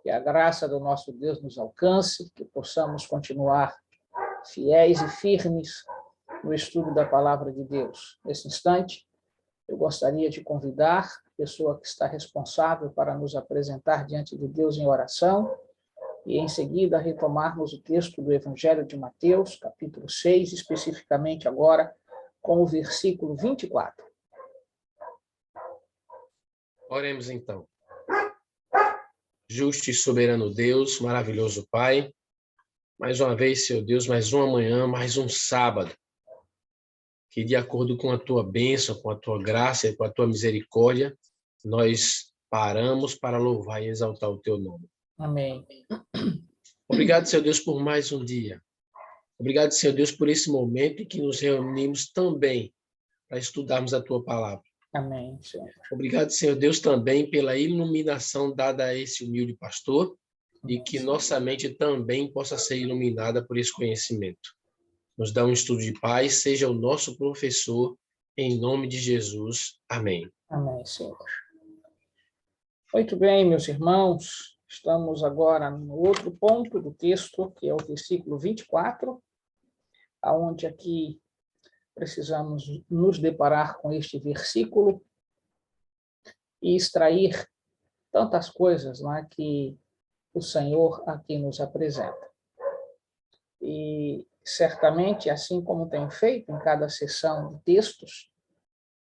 Que a graça do nosso Deus nos alcance, que possamos continuar fiéis e firmes no estudo da palavra de Deus. Nesse instante, eu gostaria de convidar a pessoa que está responsável para nos apresentar diante de Deus em oração e, em seguida, retomarmos o texto do Evangelho de Mateus, capítulo 6, especificamente agora, com o versículo 24. Oremos então. Justo e soberano Deus, maravilhoso Pai, mais uma vez, Senhor Deus, mais uma manhã, mais um sábado, que de acordo com a Tua bênção, com a Tua graça e com a Tua misericórdia, nós paramos para louvar e exaltar o Teu nome. Amém. Obrigado, Senhor Deus, por mais um dia. Obrigado, Senhor Deus, por esse momento em que nos reunimos também para estudarmos a Tua palavra. Amém, Senhor. Obrigado, Senhor Deus, também pela iluminação dada a esse humilde pastor e que nossa mente também possa ser iluminada por esse conhecimento. Nos dá um estudo de paz, seja o nosso professor, em nome de Jesus. Amém. Amém, Senhor. Muito bem, meus irmãos, estamos agora no outro ponto do texto, que é o versículo 24, aonde aqui precisamos nos deparar com este versículo e extrair tantas coisas lá que o Senhor aqui nos apresenta. E certamente, assim como tem feito em cada sessão de textos,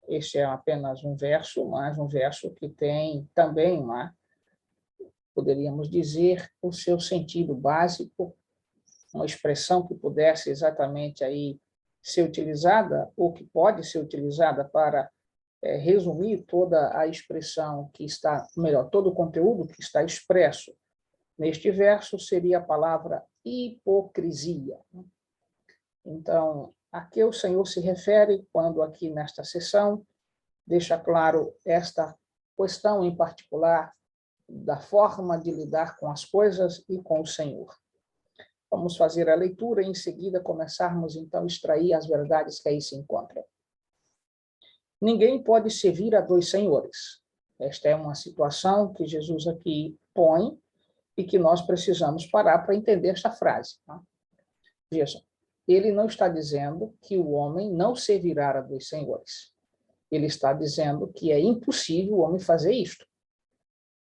este é apenas um verso, mas um verso que tem também, poderíamos dizer, o seu sentido básico, uma expressão que pudesse exatamente aí ser utilizada, ou que pode ser utilizada para resumir toda a expressão que está, melhor, todo o conteúdo que está expresso neste verso, seria a palavra hipocrisia. Então, a que o Senhor se refere quando aqui nesta sessão deixa claro esta questão em particular da forma de lidar com as coisas e com o Senhor. Vamos fazer a leitura e, em seguida, começarmos, então, a extrair as verdades que aí se encontram. Ninguém pode servir a dois senhores. Esta é uma situação que Jesus aqui põe e que nós precisamos parar para entender esta frase. Tá? Vejam, ele não está dizendo que o homem não servirá a dois senhores. Ele está dizendo que é impossível o homem fazer isto.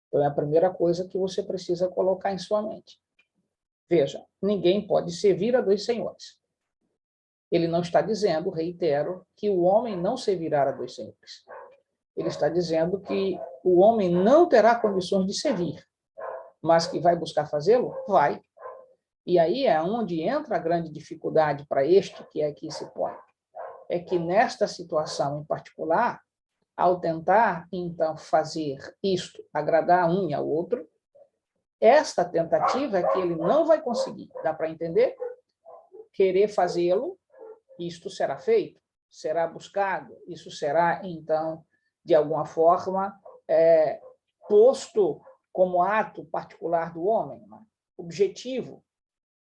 Então, é a primeira coisa que você precisa colocar em sua mente. Veja, ninguém pode servir a dois senhores. Ele não está dizendo, reitero, que o homem não servirá a dois senhores. Ele está dizendo que o homem não terá condições de servir, mas que vai buscar fazê-lo? Vai. E aí é onde entra a grande dificuldade para este que aqui se põe. É que nesta situação em particular, ao tentar, então, fazer isto, agradar um e ao outro, esta tentativa é que ele não vai conseguir. Dá para entender? Querer fazê-lo, isto será feito, será buscado, isso será, então, de alguma forma, posto como ato particular do homem, objetivo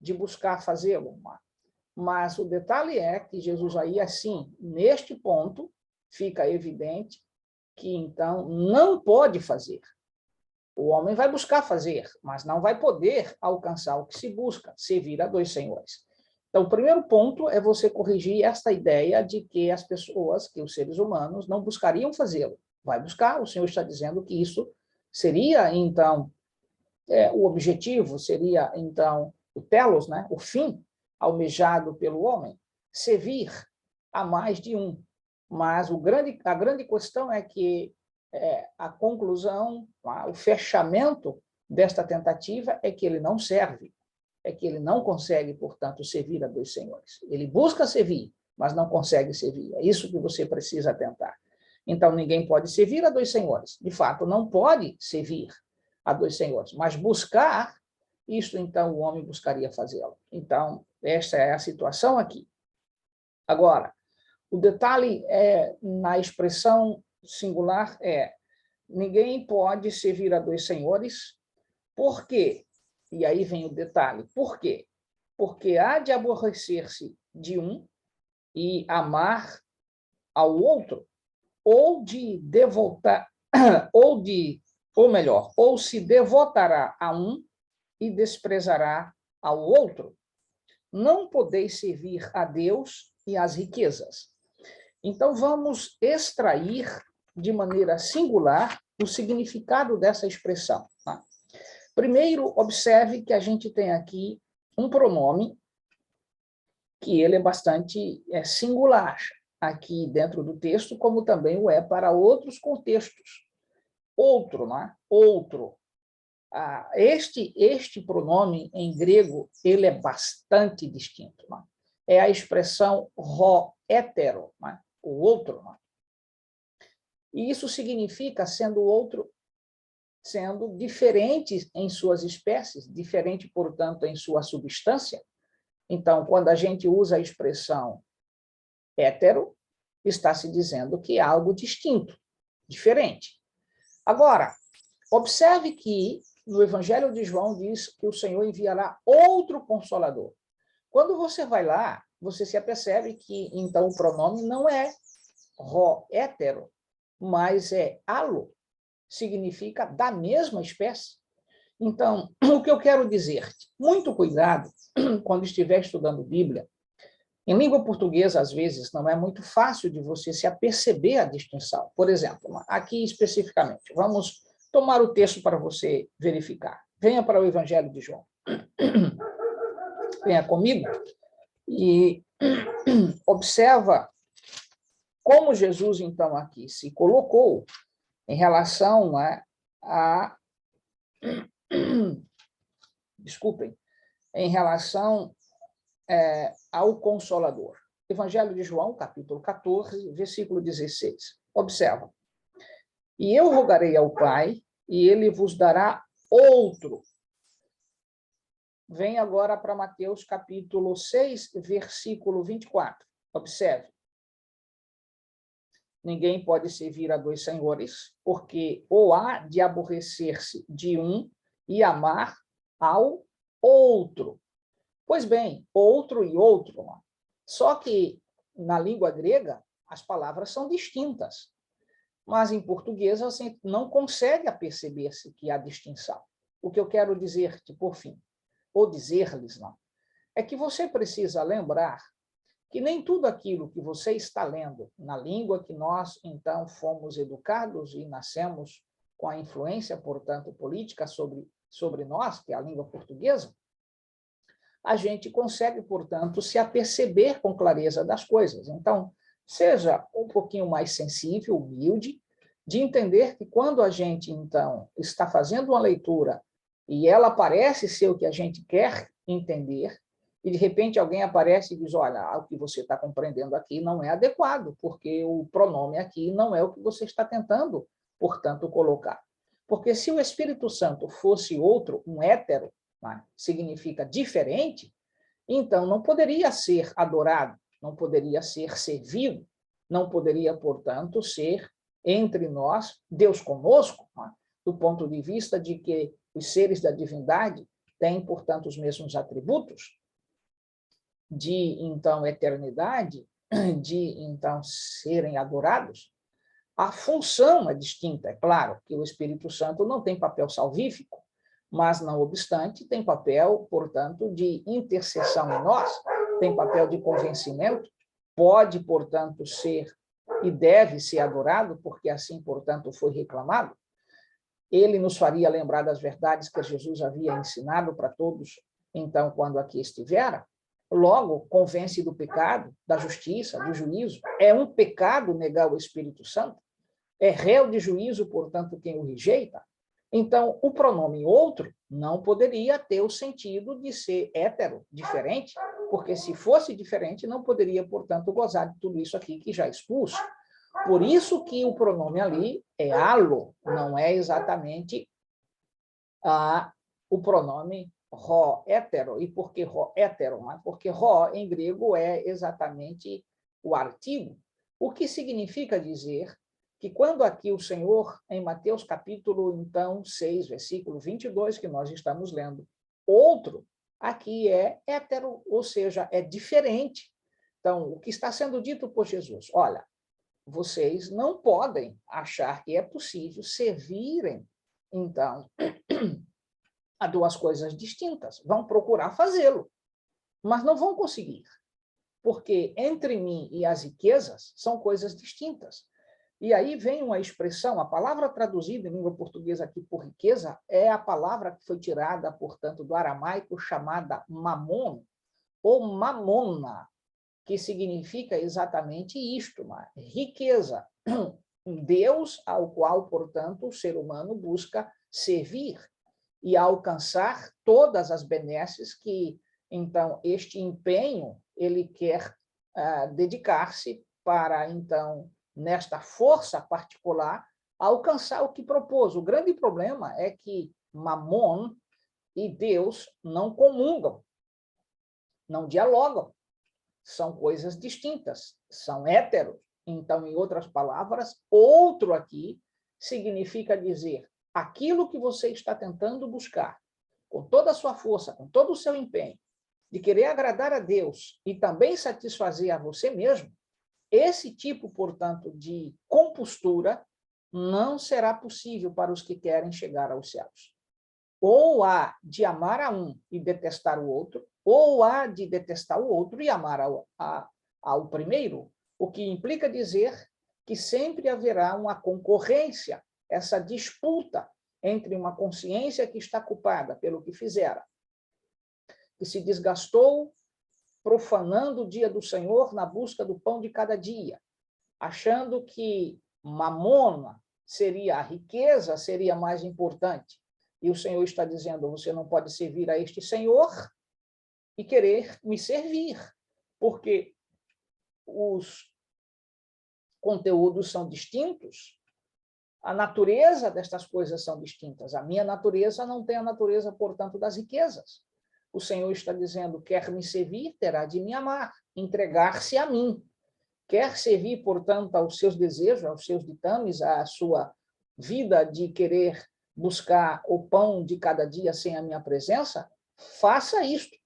de buscar fazê-lo. Mas o detalhe é que Jesus aí, assim, neste ponto, fica evidente que, então, não pode fazer. O homem vai buscar fazer, mas não vai poder alcançar o que se busca, servir a dois senhores. Então, o primeiro ponto é você corrigir esta ideia de que as pessoas, que os seres humanos, não buscariam fazê-lo. Vai buscar, o Senhor está dizendo que isso seria, então, o objetivo, seria, então, o telos, o fim almejado pelo homem, servir a mais de um. Mas a grande questão é que a conclusão, o fechamento desta tentativa é que ele não serve, é que ele não consegue, portanto, servir a dois senhores. Ele busca servir, mas não consegue servir. É isso que você precisa atentar. Então, ninguém pode servir a dois senhores. De fato, não pode servir a dois senhores, mas buscar, isto, então, o homem buscaria fazê-lo. Então, esta é a situação aqui. Agora, o detalhe na expressão singular ninguém pode servir a dois senhores. Por quê? E aí vem o detalhe. Por quê? Porque há de aborrecer-se de um e amar ao outro, ou de devotar, ou de ou melhor, ou se devotará a um e desprezará ao outro. Não podeis servir a Deus e às riquezas. Então, vamos extrair de maneira singular o significado dessa expressão. Tá? Primeiro, observe que a gente tem aqui um pronome que ele é bastante singular aqui dentro do texto, como também o é para outros contextos. Outro, né? Outro. Este pronome em grego, ele é bastante distinto. Né? É a expressão rho hétero, né? O outro. Né? E isso significa sendo outro, sendo diferente em suas espécies, diferente, portanto, em sua substância. Então, quando a gente usa a expressão hétero, está se dizendo que é algo distinto, diferente. Agora, observe que no Evangelho de João diz que o Senhor enviará outro Consolador. Quando você vai lá, você se apercebe que, então, o pronome não é rho hétero, mas é alo, significa da mesma espécie. Então, o que eu quero dizer-te? Muito cuidado quando estiver estudando Bíblia. Em língua portuguesa, às vezes, não é muito fácil de você se aperceber a distinção. Por exemplo, aqui especificamente, vamos tomar o texto para você verificar. Venha para o Evangelho de João. Venha comigo e observa como Jesus, então, aqui se colocou em relação desculpem, em relação ao Consolador. Evangelho de João, capítulo 14, versículo 16. Observa. E eu rogarei ao Pai, e ele vos dará outro. Vem agora para Mateus, capítulo 6, versículo 24. Observe. Ninguém pode servir a dois senhores, porque ou há de aborrecer-se de um e amar ao outro. Pois bem, outro e outro. Só que, na língua grega, as palavras são distintas. Mas, em português, você não consegue aperceber-se que há distinção. O que eu quero dizer-te, por fim, ou dizer-lhes, não, é que você precisa lembrar que nem tudo aquilo que você está lendo na língua que nós, então, fomos educados e nascemos com a influência, portanto, política sobre nós, que é a língua portuguesa, a gente consegue, portanto, se aperceber com clareza das coisas. Então, seja um pouquinho mais sensível, humilde, de entender que quando a gente, então, está fazendo uma leitura e ela parece ser o que a gente quer entender, e de repente alguém aparece e diz, olha, o que você está compreendendo aqui não é adequado, porque o pronome aqui não é o que você está tentando, portanto, colocar. Porque se o Espírito Santo fosse outro, um hétero, né, significa diferente, então não poderia ser adorado, não poderia ser servido, não poderia, portanto, ser entre nós, Deus conosco, né, do ponto de vista de que os seres da divindade têm, portanto, os mesmos atributos de, então, eternidade, de, então, serem adorados. A função é distinta, é claro que o Espírito Santo não tem papel salvífico, mas, não obstante, tem papel, portanto, de intercessão em nós, tem papel de convencimento, pode, portanto, ser e deve ser adorado, porque assim, portanto, foi reclamado. Ele nos faria lembrar das verdades que Jesus havia ensinado para todos, então, quando aqui estivera. Logo, convence do pecado, da justiça, do juízo. É um pecado negar o Espírito Santo. É réu de juízo, portanto, quem o rejeita. Então, o pronome outro não poderia ter o sentido de ser hétero, diferente, porque se fosse diferente, não poderia, portanto, gozar de tudo isso aqui que já expus. Por isso que o pronome ali é alo, não é exatamente o pronome rho hétero. E por que rho hétero? Porque rho, em grego, é exatamente o artigo, o que significa dizer que quando aqui o Senhor, em Mateus capítulo, então, 6, versículo 22, que nós estamos lendo, outro, aqui é hétero, ou seja, é diferente. Então, o que está sendo dito por Jesus? Olha, vocês não podem achar que é possível servirem então, há duas coisas distintas. Vão procurar fazê-lo, mas não vão conseguir, porque entre mim e as riquezas são coisas distintas. E aí vem uma expressão, a palavra traduzida em língua portuguesa aqui por riqueza é a palavra que foi tirada, portanto, do aramaico chamada mamon, ou mamona, que significa exatamente isto, uma riqueza, um Deus ao qual, portanto, o ser humano busca servir e alcançar todas as benesses que, então, este empenho ele quer dedicar-se para, então, nesta força particular, alcançar o que propôs. O grande problema é que Mamon e Deus não comungam, não dialogam, são coisas distintas, são héteros. Então, em outras palavras, outro aqui significa dizer aquilo que você está tentando buscar, com toda a sua força, com todo o seu empenho, de querer agradar a Deus e também satisfazer a você mesmo, esse tipo, portanto, de compostura não será possível para os que querem chegar aos céus. Ou há de amar a um e detestar o outro, ou há de detestar o outro e amar ao primeiro, o que implica dizer que sempre haverá uma concorrência, essa disputa entre uma consciência que está culpada pelo que fizera, que se desgastou profanando o dia do Senhor na busca do pão de cada dia, achando que mamona seria a riqueza, seria mais importante. E o Senhor está dizendo, você não pode servir a este Senhor e querer me servir, porque os conteúdos são distintos, a natureza destas coisas são distintas. A minha natureza não tem a natureza, portanto, das riquezas. O Senhor está dizendo, quer me servir, terá de me amar, entregar-se a mim. Quer servir, portanto, aos seus desejos, aos seus ditames, à sua vida de querer buscar o pão de cada dia sem a minha presença, faça isto.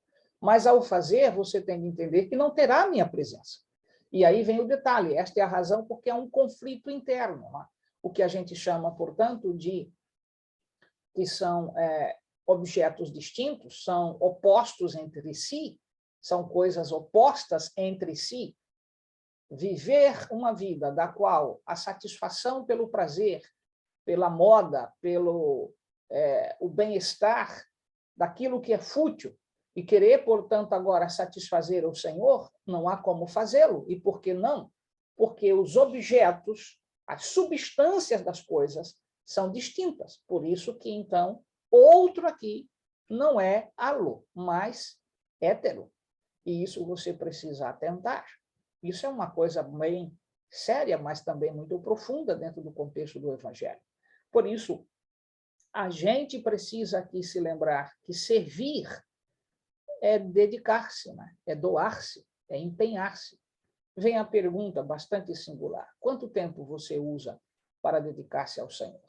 Mas, ao fazer, você tem de entender que não terá a minha presença. E aí vem o detalhe, esta é a razão porque é um conflito interno. Né? O que a gente chama, portanto, de que são objetos distintos, são opostos entre si, são coisas opostas entre si. Viver uma vida da qual a satisfação pelo prazer, pela moda, pelo o bem-estar, daquilo que é fútil, e querer, portanto, agora satisfazer o Senhor, não há como fazê-lo. E por que não? Porque os objetos, as substâncias das coisas são distintas. Por isso que, então, outro aqui não é alô, mas hétero. E isso você precisa atentar. Isso é uma coisa bem séria, mas também muito profunda dentro do contexto do Evangelho. Por isso, a gente precisa aqui se lembrar que servir é dedicar-se, né? É doar-se, é empenhar-se. Vem a pergunta bastante singular. Quanto tempo você usa para dedicar-se ao Senhor?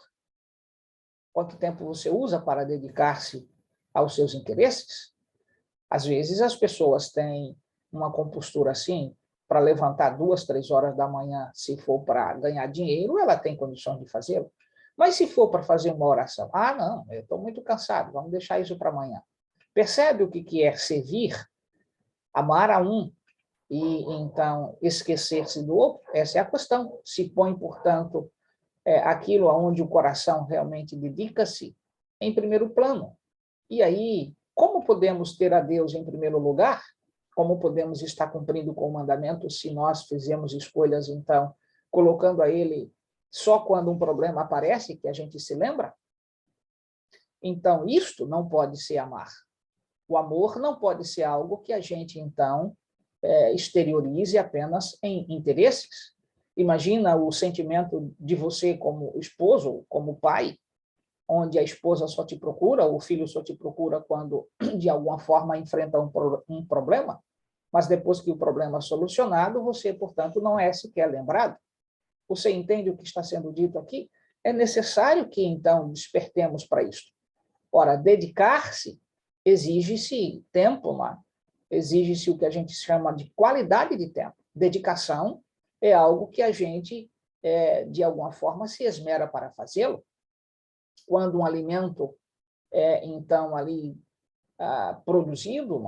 Quanto tempo você usa para dedicar-se aos seus interesses? Às vezes as pessoas têm uma compostura assim, para levantar 2, 3 horas da manhã, se for para ganhar dinheiro, ela tem condições de fazê-lo. Mas se for para fazer uma oração, não, eu estou muito cansado, vamos deixar isso para amanhã. Percebe o que é servir, amar a um e, então, esquecer-se do outro? Essa é a questão. Se põe, portanto, aquilo aonde o coração realmente dedica-se em primeiro plano. E aí, como podemos ter a Deus em primeiro lugar? Como podemos estar cumprindo com o mandamento se nós fizemos escolhas, então, colocando a Ele só quando um problema aparece, que a gente se lembra? Então, isto não pode ser amar. O amor não pode ser algo que a gente, então, exteriorize apenas em interesses. Imagina o sentimento de você como esposo, como pai, onde a esposa só te procura, o filho só te procura quando, de alguma forma, enfrenta um problema, mas depois que o problema é solucionado, você, portanto, não é sequer lembrado. Você entende o que está sendo dito aqui? É necessário que, então, despertemos para isso. Ora, dedicar-se exige-se tempo, né? Exige-se o que a gente chama de qualidade de tempo. Dedicação é algo que a gente, de alguma forma, se esmera para fazê-lo. quando um alimento é, então, ali produzido,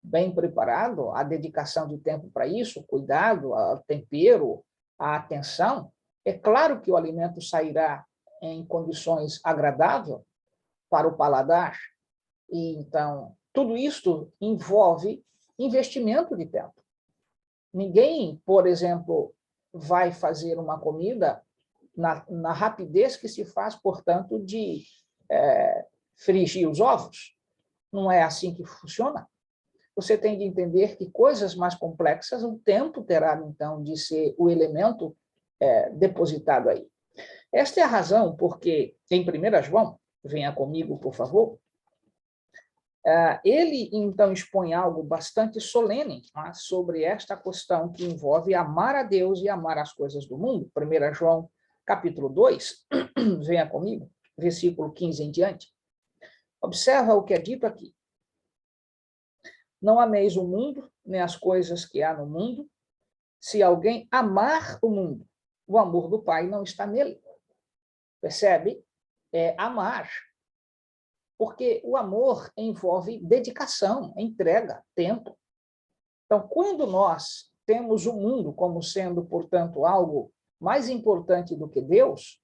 bem preparado, a dedicação de tempo para isso, cuidado, o tempero, a atenção, é claro que o alimento sairá em condições agradáveis para o paladar. E, então, tudo isso envolve investimento de tempo. Ninguém, por exemplo, vai fazer uma comida na rapidez que se faz, portanto, de frigir os ovos. Não é assim que funciona. Você tem de entender que coisas mais complexas, o tempo terá, então, de ser o elemento depositado aí. Esta é a razão porque, em 1 João, venha comigo, por favor, ele, então, expõe algo bastante solene sobre esta questão que envolve amar a Deus e amar as coisas do mundo. 1 João, capítulo 2, venha comigo, versículo 15 em diante. Observa o que é dito aqui. Não ameis o mundo, nem as coisas que há no mundo. Se alguém amar o mundo, o amor do Pai não está nele. Percebe? É amar. Porque o amor envolve dedicação, entrega, tempo. Então, quando nós temos o mundo como sendo, portanto, algo mais importante do que Deus,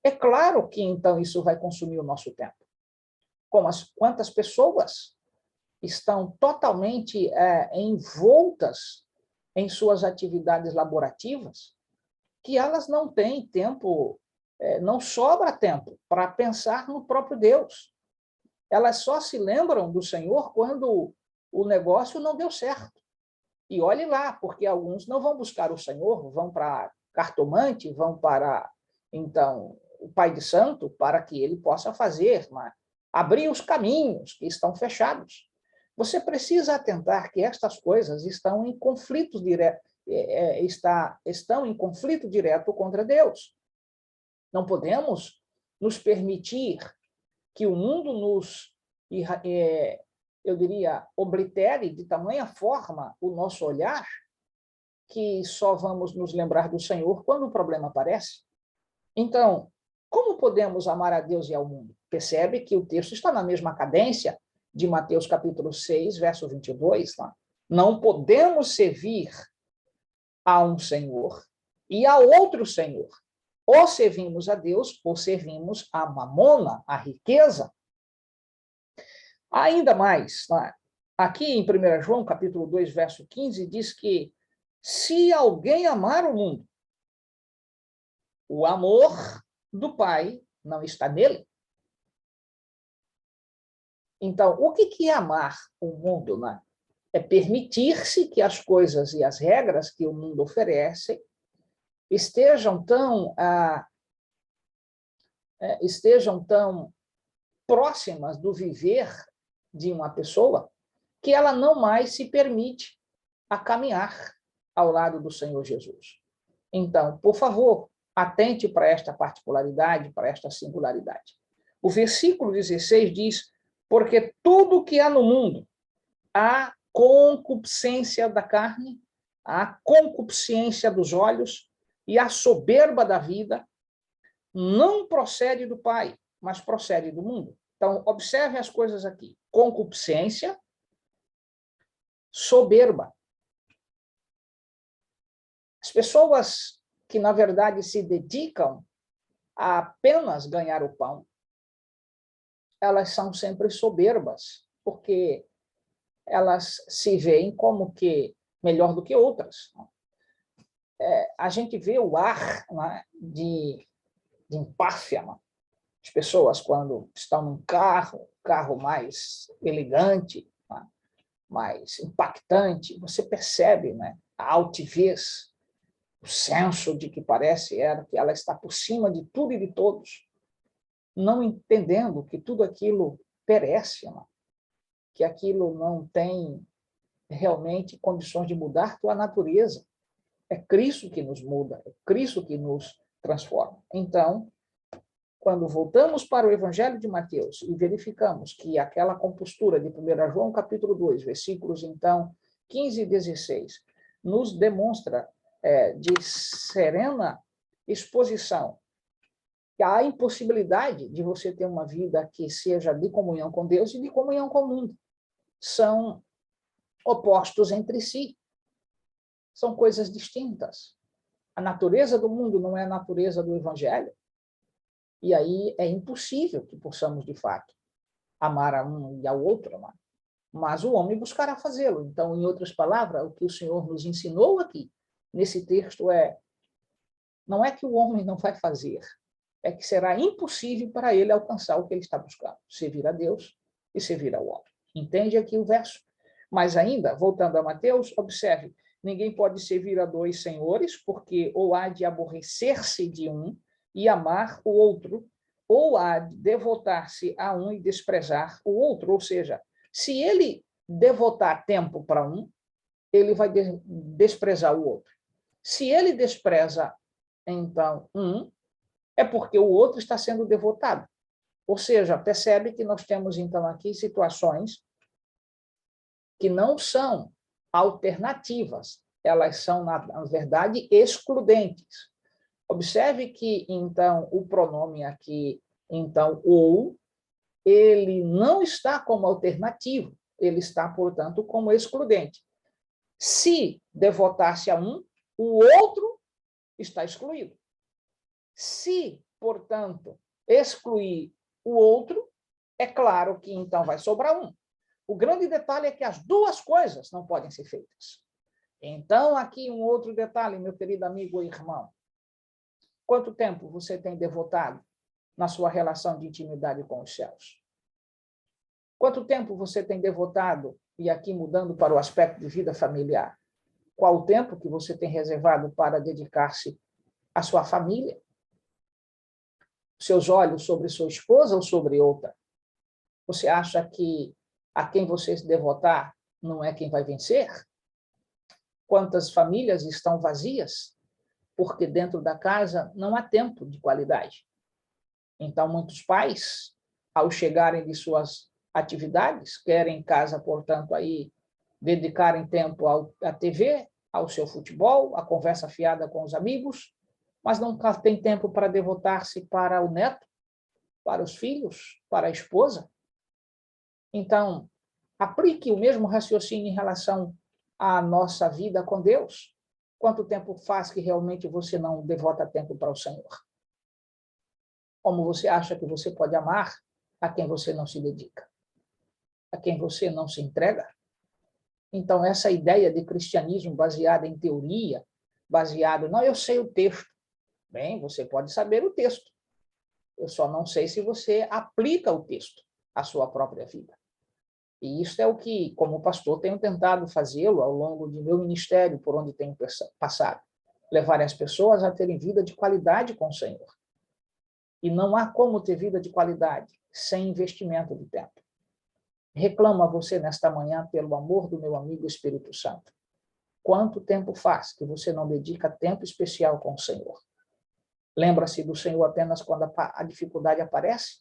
é claro que, então, isso vai consumir o nosso tempo. Quantas pessoas estão totalmente envoltas em suas atividades laborativas, que elas não têm tempo, não sobra tempo para pensar no próprio Deus. Elas só se lembram do Senhor quando o negócio não deu certo. E olhe lá, porque alguns não vão buscar o Senhor, vão para cartomante, vão para, então, o Pai de Santo, para que ele possa fazer, abrir os caminhos que estão fechados. Você precisa atentar que estas coisas estão em conflito direto, estão em conflito direto contra Deus. Não podemos nos permitir que o mundo nos, eu diria, oblitere de tamanha forma o nosso olhar que só vamos nos lembrar do Senhor quando o problema aparece. Então, como podemos amar a Deus e ao mundo? Percebe que o texto está na mesma cadência de Mateus capítulo 6, verso 22. Tá? Não podemos servir a um Senhor e a outro Senhor. Ou servimos a Deus, ou servimos a mamona, a riqueza. Ainda mais, tá? Aqui em 1 João, capítulo 2, verso 15, diz que se alguém amar o mundo, o amor do Pai não está nele. Então, o que é amar o mundo? Né? É permitir-se que as coisas e as regras que o mundo oferece estejam tão próximas do viver de uma pessoa que ela não mais se permite a caminhar ao lado do Senhor Jesus. Então, por favor, atente para esta particularidade, para esta singularidade. O versículo 16 diz: porque tudo que há no mundo, a concupiscência da carne, a concupiscência dos olhos e a soberba da vida, não procede do Pai, mas procede do mundo. Então, observe as coisas aqui. Concupiscência, soberba. As pessoas que, na verdade, se dedicam a apenas ganhar o pão, elas são sempre soberbas, porque elas se veem como que melhor do que outras. A gente vê o ar, né, de empáfia. Né? As pessoas, quando estão num carro mais elegante, né, mais impactante, você percebe, né, a altivez, o senso de que parece que ela está por cima de tudo e de todos, não entendendo que tudo aquilo perece, né? Que aquilo não tem realmente condições de mudar tua natureza. É Cristo que nos muda, é Cristo que nos transforma. Então, quando voltamos para o Evangelho de Mateus e verificamos que aquela compostura de 1 João capítulo 2, versículos, então, 15 e 16, nos demonstra de serena exposição que há a impossibilidade de você ter uma vida que seja de comunhão com Deus e de comunhão com o mundo. São opostos entre si. São coisas distintas. A natureza do mundo não é a natureza do evangelho. E aí é impossível que possamos, de fato, amar a um e ao outro, amar. Mas o homem buscará fazê-lo. Então, em outras palavras, o que o Senhor nos ensinou aqui, nesse texto, não é que o homem não vai fazer, é que será impossível para ele alcançar o que ele está buscando, servir a Deus e servir ao homem. Entende aqui o verso? Mas ainda, voltando a Mateus, observe, ninguém pode servir a dois senhores, porque ou há de aborrecer-se de um e amar o outro, ou há de devotar-se a um e desprezar o outro. Ou seja, se ele devotar tempo para um, ele vai desprezar o outro. Se ele despreza, então, um, é porque o outro está sendo devotado. Ou seja, percebe que nós temos, então, aqui situações que não são alternativas, elas são, na verdade, excludentes. Observe que, então, o pronome aqui, então, ou, ele não está como alternativo, ele está, portanto, como excludente. Se devotar-se a um, o outro está excluído. Se, portanto, excluir o outro, é claro que então vai sobrar um. O grande detalhe é que as duas coisas não podem ser feitas. Então, aqui um outro detalhe, meu querido amigo e irmão. Quanto tempo você tem devotado na sua relação de intimidade com os céus? Quanto tempo você tem devotado, e aqui mudando para o aspecto de vida familiar, qual o tempo que você tem reservado para dedicar-se à sua família? Seus olhos sobre sua esposa ou sobre outra? Você acha que a quem você se devotar não é quem vai vencer? Quantas famílias estão vazias? Porque dentro da casa não há tempo de qualidade. Então, muitos pais, ao chegarem de suas atividades, querem em casa, portanto, aí dedicarem tempo à TV, ao seu futebol, à conversa fiada com os amigos, mas não tem tempo para devotar-se para o neto, para os filhos, para a esposa. Então, aplique o mesmo raciocínio em relação à nossa vida com Deus. Quanto tempo faz que realmente você não devota tempo para o Senhor? Como você acha que você pode amar a quem você não se dedica? A quem você não se entrega? Então, essa ideia de cristianismo baseada em teoria, baseado, não, eu sei o texto. Bem, você pode saber o texto. Eu só não sei se você aplica o texto à sua própria vida. E isso é o que, como pastor, tenho tentado fazê-lo ao longo de meu ministério, por onde tenho passado. Levar as pessoas a terem vida de qualidade com o Senhor. E não há como ter vida de qualidade sem investimento de tempo. Reclamo a você nesta manhã pelo amor do meu amigo Espírito Santo. Quanto tempo faz que você não dedica tempo especial com o Senhor? Lembra-se do Senhor apenas quando a dificuldade aparece?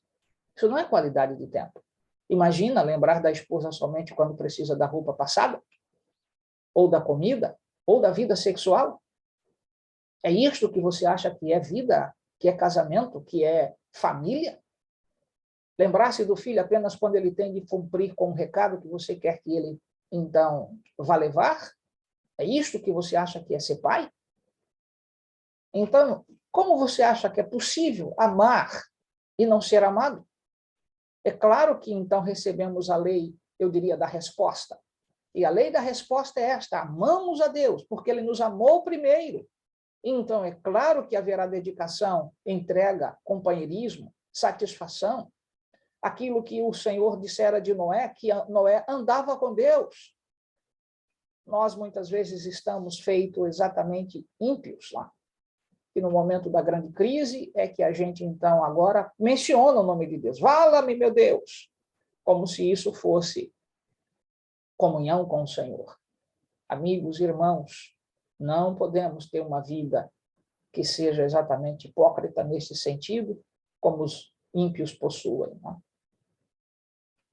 Isso não é qualidade de tempo. Imagina lembrar da esposa somente quando precisa da roupa passada? Ou da comida? Ou da vida sexual? É isto que você acha que é vida, que é casamento, que é família? Lembrar-se do filho apenas quando ele tem de cumprir com o recado que você quer que ele, então, vá levar? É isto que você acha que é ser pai? Então, como você acha que é possível amar e não ser amado? É claro que, então, recebemos a lei, eu diria, da resposta. E a lei da resposta é esta: amamos a Deus, porque Ele nos amou primeiro. Então, é claro que haverá dedicação, entrega, companheirismo, satisfação. Aquilo que o Senhor dissera de Noé, que Noé andava com Deus. Nós, muitas vezes, estamos feitos exatamente ímpios lá. E no momento da grande crise é que a gente, então, agora menciona o nome de Deus. Vala-me, meu Deus! Como se isso fosse comunhão com o Senhor. Amigos, irmãos, não podemos ter uma vida que seja exatamente hipócrita nesse sentido, como os ímpios possuem. Não?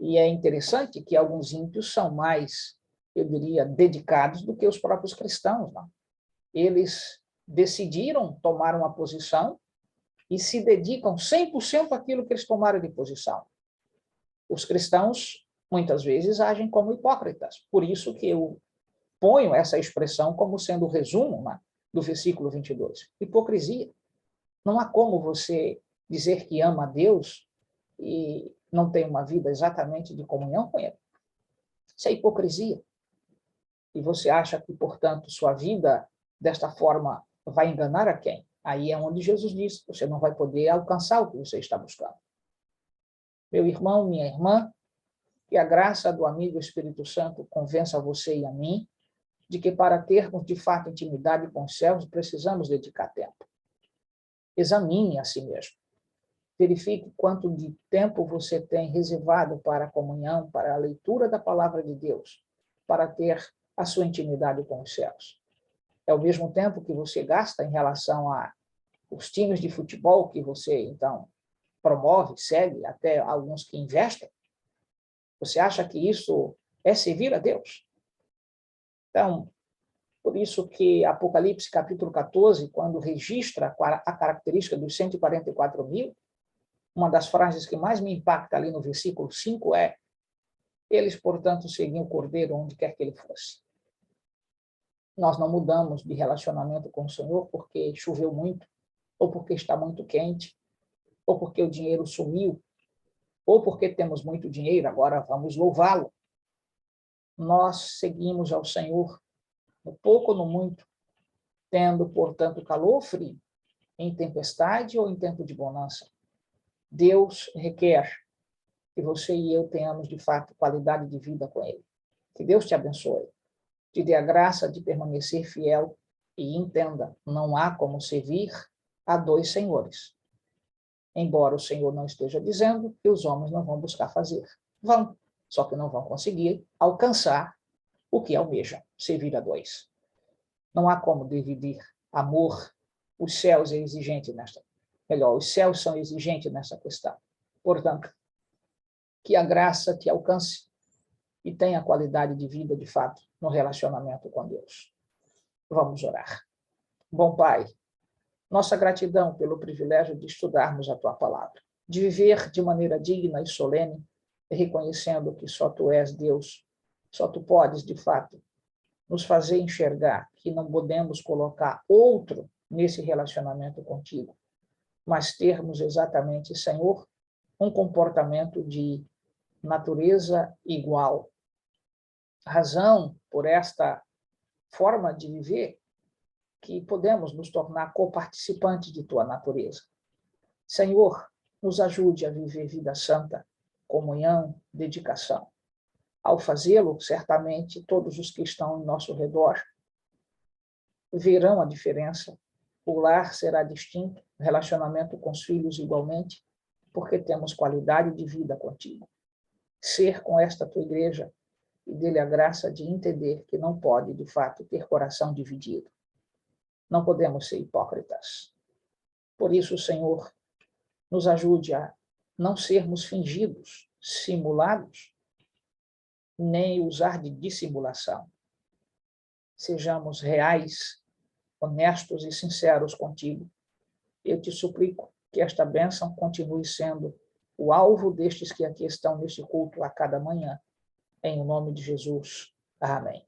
E é interessante que alguns ímpios são mais, eu diria, dedicados do que os próprios cristãos. Não? Eles decidiram tomar uma posição e se dedicam 100% àquilo que eles tomaram de posição. Os cristãos, muitas vezes, agem como hipócritas. Por isso que eu ponho essa expressão como sendo o resumo, né, do versículo 22. Hipocrisia. Não há como você dizer que ama a Deus e não tem uma vida exatamente de comunhão com Ele. Isso é hipocrisia. E você acha que, portanto, sua vida, desta forma, vai enganar a quem? Aí é onde Jesus diz, você não vai poder alcançar o que você está buscando. Meu irmão, minha irmã, que a graça do amigo Espírito Santo convença você e a mim de que para termos, de fato, intimidade com os céus, precisamos dedicar tempo. Examine a si mesmo. Verifique quanto de tempo você tem reservado para a comunhão, para a leitura da palavra de Deus, para ter a sua intimidade com os céus. É o mesmo tempo que você gasta em relação aos times de futebol que você, então, promove, segue, até alguns que investem? Você acha que isso é servir a Deus? Então, por isso que Apocalipse, capítulo 14, quando registra a característica dos 144 mil, uma das frases que mais me impacta ali no versículo 5 é: eles, portanto, seguiam o Cordeiro onde quer que ele fosse. Nós não mudamos de relacionamento com o Senhor porque choveu muito, ou porque está muito quente, ou porque o dinheiro sumiu, ou porque temos muito dinheiro, agora vamos louvá-lo. Nós seguimos ao Senhor, no pouco ou no muito, tendo, portanto, calor ou frio, em tempestade ou em tempo de bonança. Deus requer que você e eu tenhamos, de fato, qualidade de vida com Ele. Que Deus te abençoe, te dê a graça de permanecer fiel e entenda, não há como servir a dois senhores. Embora o Senhor não esteja dizendo que os homens não vão buscar fazer. Vão, só que não vão conseguir alcançar o que almejam, servir a dois. Não há como dividir amor. Os céus é exigente os céus são exigentes nessa questão. Portanto, que a graça te alcance e tenha qualidade de vida, de fato, no relacionamento com Deus. Vamos orar. Bom Pai, nossa gratidão pelo privilégio de estudarmos a Tua palavra, de viver de maneira digna e solene, reconhecendo que só Tu és Deus, só Tu podes, de fato, nos fazer enxergar que não podemos colocar outro nesse relacionamento contigo, mas termos exatamente, Senhor, um comportamento de natureza igual. Razão por esta forma de viver que podemos nos tornar coparticipantes de Tua natureza. Senhor, nos ajude a viver vida santa, comunhão, dedicação. Ao fazê-lo, certamente, todos os que estão em nosso redor verão a diferença. O lar será distinto, o relacionamento com os filhos igualmente, porque temos qualidade de vida contigo. Ser com esta Tua igreja e dê-lhe a graça de entender que não pode, de fato, ter coração dividido. Não podemos ser hipócritas. Por isso, Senhor, nos ajude a não sermos fingidos, simulados, nem usar de dissimulação. Sejamos reais, honestos e sinceros contigo. Eu te suplico que esta bênção continue sendo o alvo destes que aqui estão neste culto a cada manhã. Em nome de Jesus. Amém.